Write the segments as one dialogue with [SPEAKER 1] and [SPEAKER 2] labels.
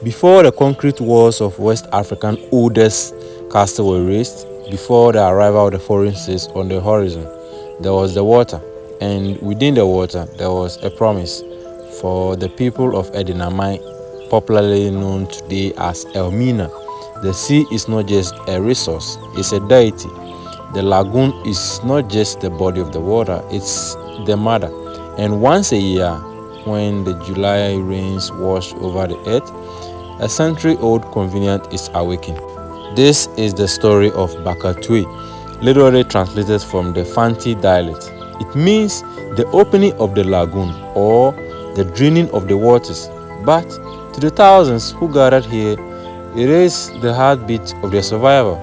[SPEAKER 1] Before the concrete walls of West African oldest castle were raised, before the arrival of the foreign seas on the horizon, there was the water, and within the water there was a promise for the people of Edinaman, popularly known today as Elmina. The sea is not just a resource, it's a deity. The lagoon is not just the body of the water, it's the mother. And once a year, when the July rains wash over the earth, a century-old convenience is awakened. This is the story of Bakatue, literally translated from the Fante dialect. It means the opening of the lagoon or the draining of the waters. But to the thousands who gathered here, it is the heartbeat of their survival.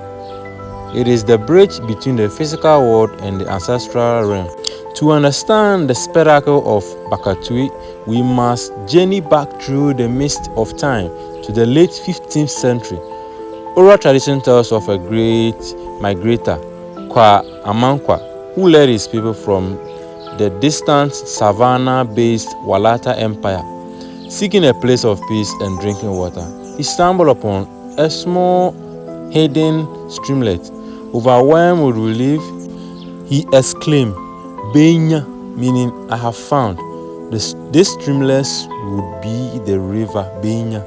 [SPEAKER 1] It is the bridge between the physical world and the ancestral realm. To understand the spectacle of Bakatue, we must journey back through the mist of time to the late 15th century. Oral tradition tells of a great migrator, Amankwa, who led his people from the distant savanna-based Walata Empire, seeking a place of peace and drinking water. He stumbled upon a small hidden streamlet. Overwhelmed with relief, he exclaimed, "Benya," meaning "I have found." This streamlet would be the river Benya.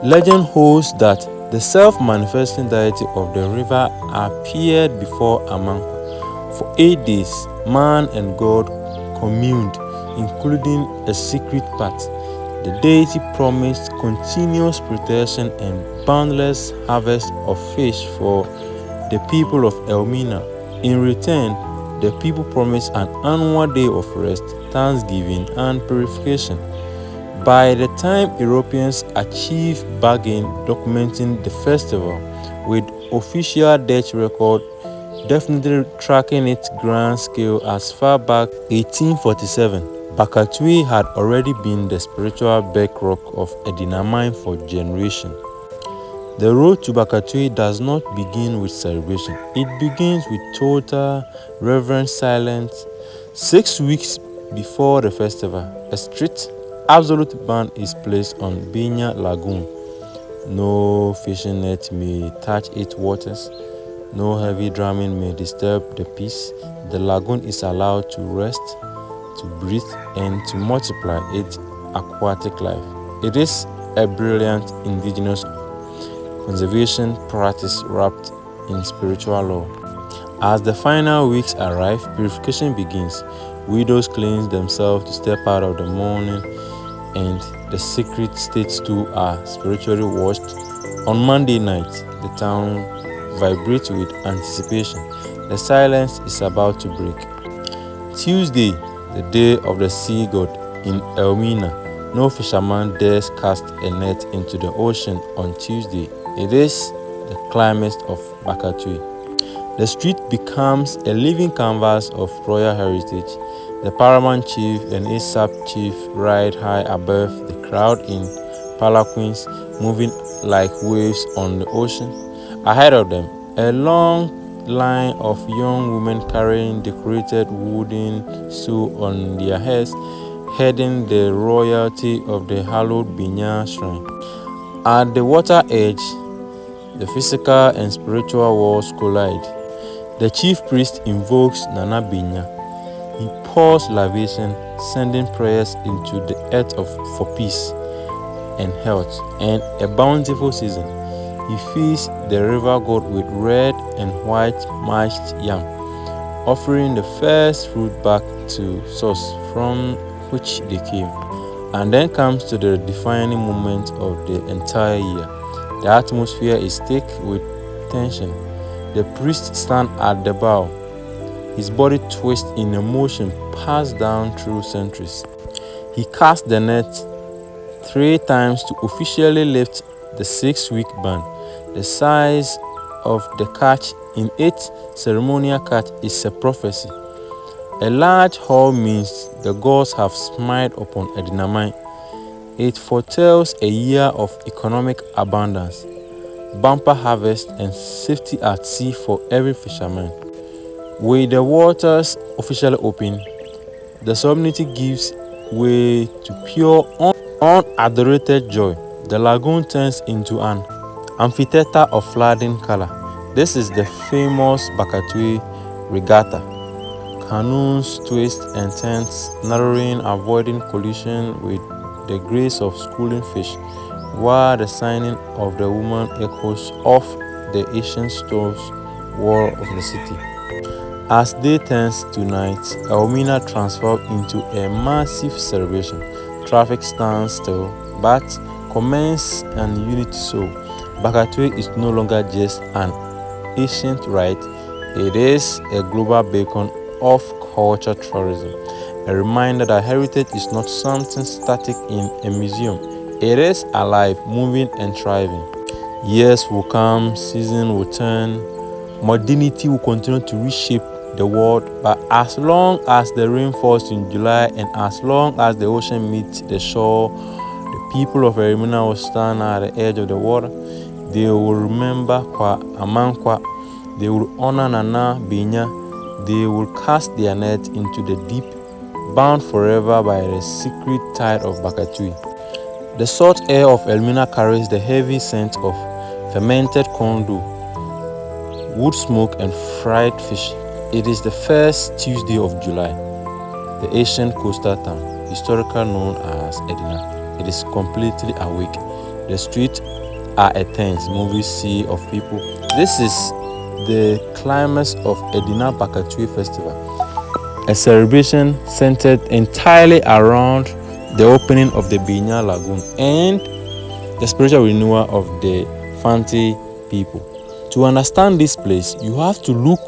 [SPEAKER 1] Legend holds that the self-manifesting deity of the river appeared before Amankwa. For 8 days, man and God communed, including a secret pact. The deity promised continuous protection and boundless harvest of fish for the people of Elmina. In return, the people promised an annual day of rest, thanksgiving, and purification. By the time Europeans achieved bargain documenting the festival, with official Dutch record definitely tracking its grand scale as far back 1847, Bakatue had already been the spiritual bedrock of Edinaman for generations. The road to Bakatue does not begin with celebration. It begins with total reverent silence. 6 weeks before the festival, a strict absolute ban is placed on Benya Lagoon. No fishing net may touch its waters. No heavy drumming may disturb the peace. The lagoon is allowed to rest, to breathe, and to multiply its aquatic life. It is a brilliant indigenous conservation practice wrapped in spiritual law. As the final weeks arrive, purification begins. Widows cleanse themselves to step out of the mourning, and the sacred states too are spiritually washed. On Monday night, the town vibrates with anticipation. The silence is about to break. Tuesday, the day of the sea god in Elmina. No fisherman dares cast a net into the ocean on Tuesday. It is the climax of Bakatue. The street becomes a living canvas of royal heritage. The paramount chief and his sub-chief ride high above the crowd in palanquins, moving like waves on the ocean. Ahead of them, a long line of young women carrying decorated wooden stool on their heads, heading the royalty of the hallowed Benya shrine. At the water edge, the physical and spiritual worlds collide. The chief priest invokes Nana Benya. He pours libation, sending prayers into the earth for peace and health and a bountiful season. He feeds the river god with red and white mashed yam, offering the first fruit back to source from which they came. And then comes to the defining moment of the entire year. The atmosphere is thick with tension. The priest stands at the bow, his body twists in a motion passed down through centuries. He casts the net 3 times to officially lift the 6-week ban. The size of the catch in its ceremonial catch is a prophecy. A large haul means the gods have smiled upon Edinaman. It foretells a year of economic abundance, bumper harvest, and safety at sea for every fisherman. With the waters officially open, the solemnity gives way to pure, unadulterated joy. the lagoon turns into an amphitheater of flooding color. This is the famous Bakatue Regatta. Canoes twist and turns, narrowing, avoiding collision with the grace of schooling fish, while the signing of the woman echoes off the ancient stone wall of the city. As day turns to night, Elmina transforms into a massive celebration. Traffic stands still, but commence and unity soul. Bakatue is no longer just an ancient rite, it is a global beacon of culture tourism. A reminder that heritage is not something static in a museum, it is alive, moving, and thriving. Years will come, seasons will turn, modernity will continue to reshape the world, but as long as the rain falls in July and as long as the ocean meets the shore, the people of Elmina will stand at the edge of the water. They will remember Amankwa, they will honor Nana Benya, they will cast their net into the deep, bound forever by the secret tide of Bakatue. The salt air of Elmina carries the heavy scent of fermented corn dough, wood smoke, and fried fish. It is the first Tuesday of July. The ancient coastal town, historically known as Edina, it is completely awake. The streets are a tense, moving sea of people. This is the climax of Edina Bakatue Festival, a celebration centered entirely around the opening of the Benya Lagoon and the spiritual renewal of the Fante people. To understand this place, you have to look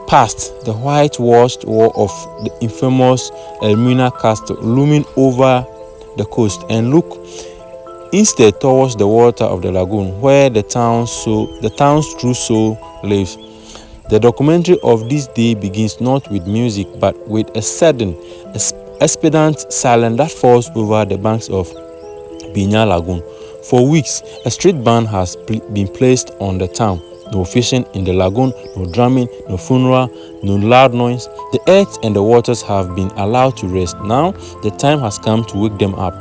[SPEAKER 1] past the whitewashed wall of the infamous Elmina castle looming over the coast and look instead towards the water of the lagoon where the town's true soul lives. The documentary of this day begins not with music but with a sudden, expectant silence that falls over the banks of Benya Lagoon. For weeks, a street ban has been placed on the town. No fishing in the lagoon, no drumming, no funeral, no loud noise. The earth and the waters have been allowed to rest. Now, the time has come to wake them up.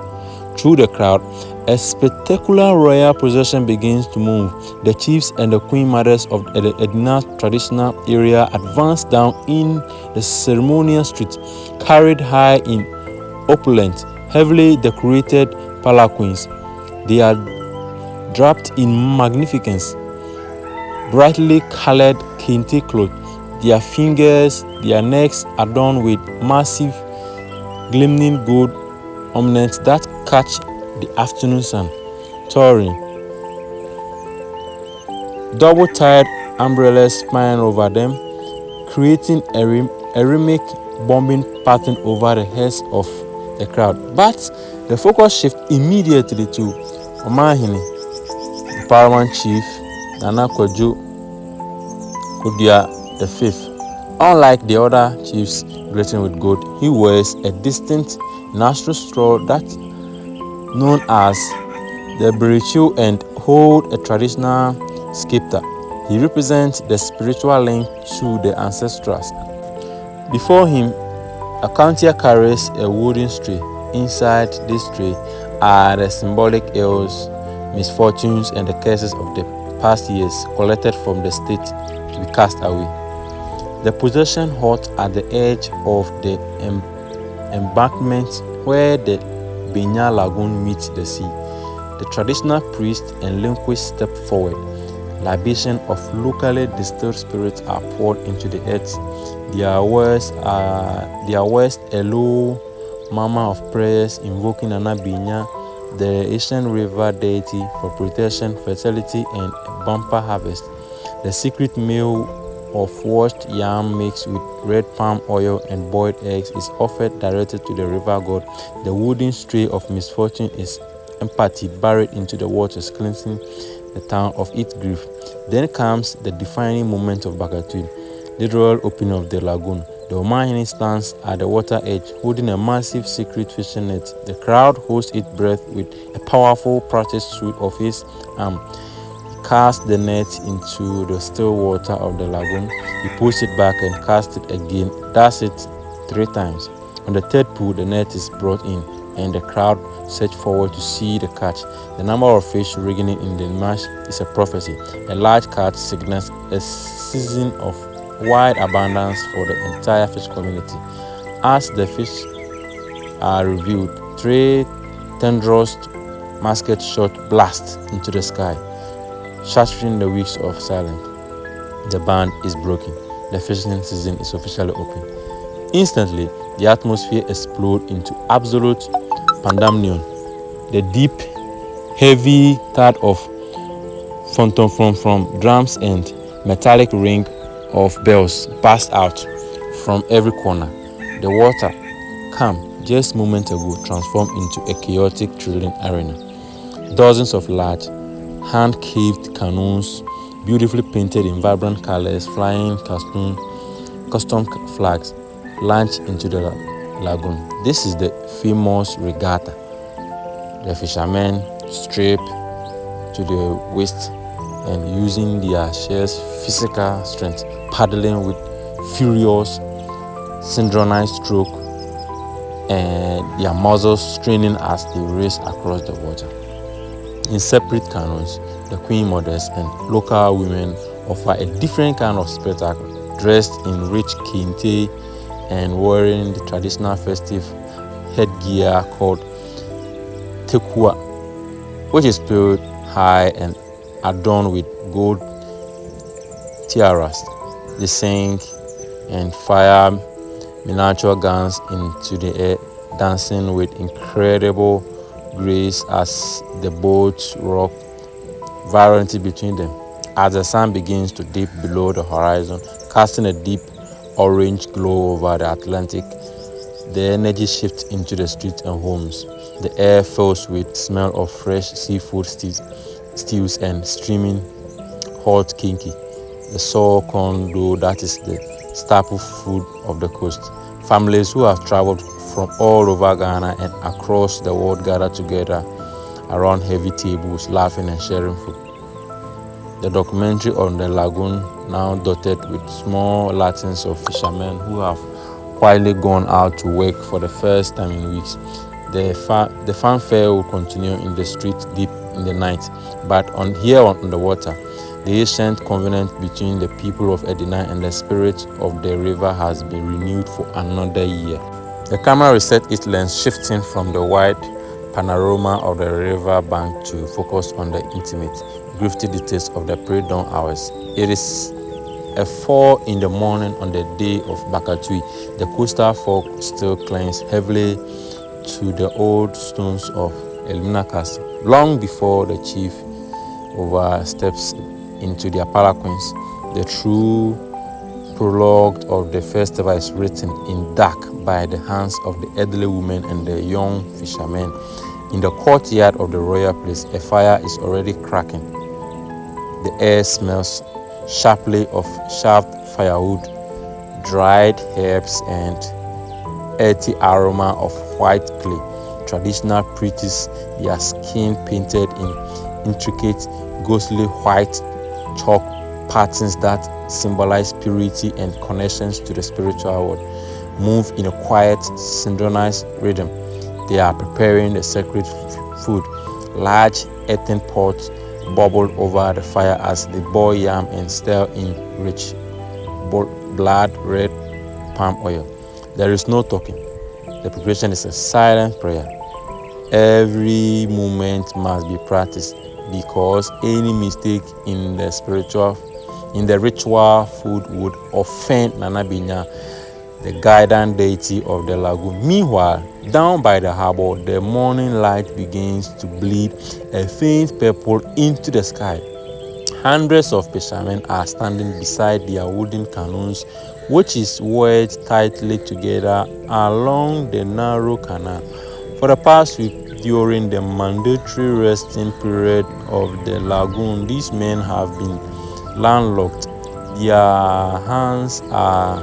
[SPEAKER 1] Through the crowd, a spectacular royal procession begins to move. The chiefs and the queen mothers of the Edina traditional area advance down in the ceremonial street, carried high in opulent, heavily decorated palanquins. They are draped in magnificence, brightly colored kente cloth, their fingers, their necks adorned with massive, gleaming gold ornaments that catch the afternoon sun. Touring, double-tied umbrellas span over them, creating a rhythmic bombing pattern over the heads of the crowd. But the focus shifts immediately to Omahini, the paramount chief, Nana Kwadwo Kudia V. Unlike the other chiefs greeting with gold, he wears a distinct natural straw that known as the berichu and hold a traditional scepter. He represents the spiritual link to the ancestors. Before him, a countier carries a wooden tray. Inside this tray are the symbolic ills, misfortunes, and the curses of the past years collected from the state to be cast away. The procession halts at the edge of the embankment where the Benya Lagoon meets the sea. The traditional priest and linguist step forward. Libation of locally distilled spirits are poured into the earth. Their words a low murmur of prayers invoking Nana Benya, the ancient river deity, for protection, fertility, and a bumper harvest. The secret meal of washed yam mixed with red palm oil and boiled eggs is offered directly to the river god. The wooden tray of misfortune is empty, buried into the waters, cleansing the town of its grief. Then comes the defining moment of Bakatue, the royal opening of the lagoon. The Omahini stands at the water edge, holding a massive secret fishing net. The crowd holds its breath with a powerful practice sweep of his arm. He casts the net into the still water of the lagoon. He pulls it back and casts it again. Does it 3 times. On the third pull, the net is brought in, and the crowd surge forward to see the catch. The number of fish wriggling in the marsh is a prophecy. A large catch signals a season of wide abundance for the entire fish community. As the fish are revealed, three tendrils musket shot blast into the sky, shattering the weeks of silence. The band is broken. The fishing season is officially open. Instantly, the atmosphere explodes into absolute pandemonium. The deep, heavy thud of from drums and metallic ring of bells burst out from every corner. The water, calm just moments ago, transformed into a chaotic, thrilling arena. Dozens of large, hand-carved canoes, beautifully painted in vibrant colors, flying custom flags, launch into the lagoon. This is the famous regatta. The fishermen strip to the waist and using their sheer physical strength, paddling with furious, synchronized stroke, and their muscles straining as they race across the water. In separate canoes, the queen mothers and local women offer a different kind of spectacle, dressed in rich kente and wearing the traditional festive headgear called tekua, which is spelled high and adorned with gold tiaras. They sing and fire miniature guns into the air, dancing with incredible grace as the boats rock violently between them. As the sun begins to dip below the horizon, casting a deep orange glow over the Atlantic, the energy shifts into the streets and homes. The air fills with smell of fresh seafood stews and steaming hot kinky, the sour corn dough that is the staple food of the coast. Families who have traveled from all over Ghana and across the world gather together around heavy tables, laughing and sharing food. The documentary on the lagoon, now dotted with small Latins of fishermen who have quietly gone out to work for the first time in weeks. The fanfare will continue in the street deep in the night, but on the water, the ancient covenant between the people of Edina and the spirit of the river has been renewed for another year. The camera reset its lens, shifting from the wide panorama of the river bank to focus on the intimate, gritty details of the pre-dawn hours. It is at 4 in the morning on the day of Bakatue. The coastal fog still clings heavily to the old stones of Elmina Castle. Long before the chief oversteps into their palanquins, the true prologue of the festival is written in dark by the hands of the elderly women and the young fishermen. In the courtyard of the royal place, a fire is already cracking. The air smells sharply of sharp firewood, dried herbs, and earthy aroma of white clay. Traditional priests, their skin painted in intricate, ghostly white chalk patterns that symbolize purity and connections to the spiritual world, move in a quiet, synchronized rhythm. They are preparing the sacred food. Large earthen pots bubble over the fire as they boil yam and stir in rich, blood red palm oil. There is no talking. The preparation is a silent prayer. Every moment must be practiced because any mistake in the ritual food would offend Nana Benya, the guardian deity of the lagoon. Meanwhile, down by the harbor, the morning light begins to bleed a faint purple into the sky. Hundreds of fishermen are standing beside their wooden canoes, which is wedged tightly together along the narrow canal. For the past week, during the mandatory resting period of the lagoon, these men have been landlocked. Their hands are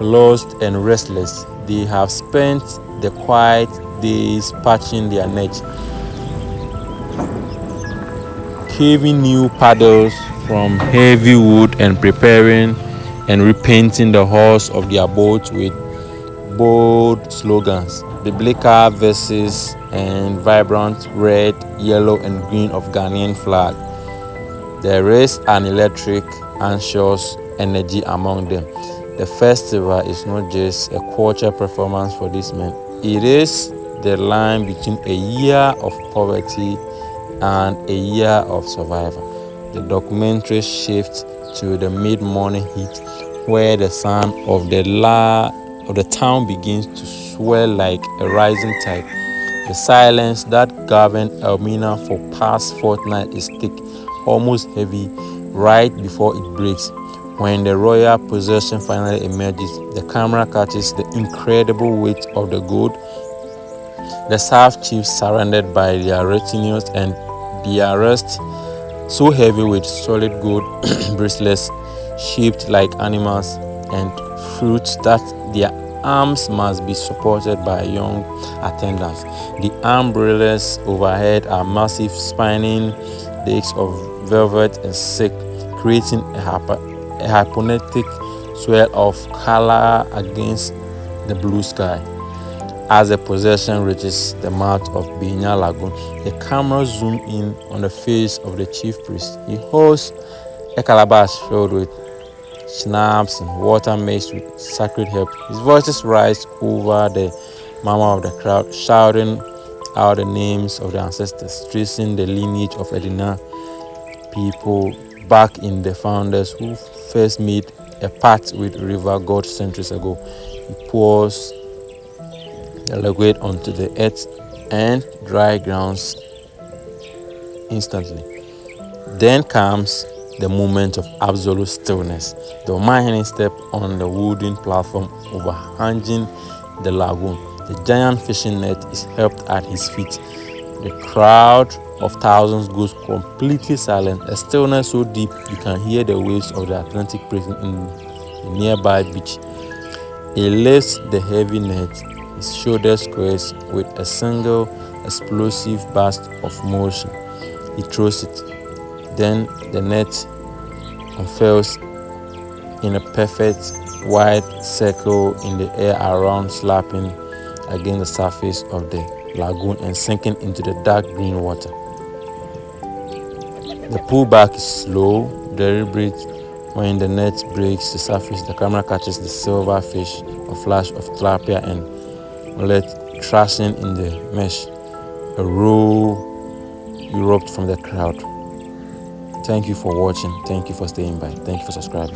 [SPEAKER 1] lost and restless. They have spent the quiet days patching their nets, carving new paddles from heavy wood and preparing and repainting the hulls of their boats with bold slogans. biblical verses, and vibrant red, yellow, and green of Ghanaian flag. There is an electric, anxious energy among them. The festival is not just a culture performance for these men. It is the line between a year of poverty and a year of survival. The documentary shifts to the mid-morning heat, where the sun of the town begins to swell like a rising tide. The silence that governed Elmina for past fortnight is thick, almost heavy, right before it breaks. When the royal procession finally emerges, the camera catches the incredible weight of the gold. The South chiefs surrounded by their retinues and their rest so heavy with solid gold bracelets shaped like animals and fruits that their arms must be supported by young attendants. The umbrellas overhead are massive spinning discs of velvet and silk, creating a hypnotic swirl of color against the blue sky. As the procession reaches the mouth of Benya Lagoon, the camera zooms in on the face of the chief priest. He holds a calabash filled with schnapps and water mixed with sacred herb. His voices rise over the murmur of the crowd, shouting out the names of the ancestors, tracing the lineage of Edina people back in the founders who first made a pact with river god centuries ago. He pours the liquid onto the earth and dry grounds instantly. Then comes the moment of absolute stillness. The Omahene step on the wooden platform overhanging the lagoon. The giant fishing net is helped at his feet. The crowd of thousands goes completely silent, a stillness so deep you can hear the waves of the Atlantic breaking in the nearby beach. He lifts the heavy net, his shoulders squares with a single explosive burst of motion. He throws it. Then the net unfurls in a perfect wide circle in the air around, slapping against the surface of the lagoon and sinking into the dark green water. The pullback is slow, deliberate. When the net breaks the surface, the camera catches the silver fish, a flash of tilapia and mullet thrashing in the mesh. A roar erupts from the crowd. Thank you for watching. Thank you for staying by. Thank you for subscribing.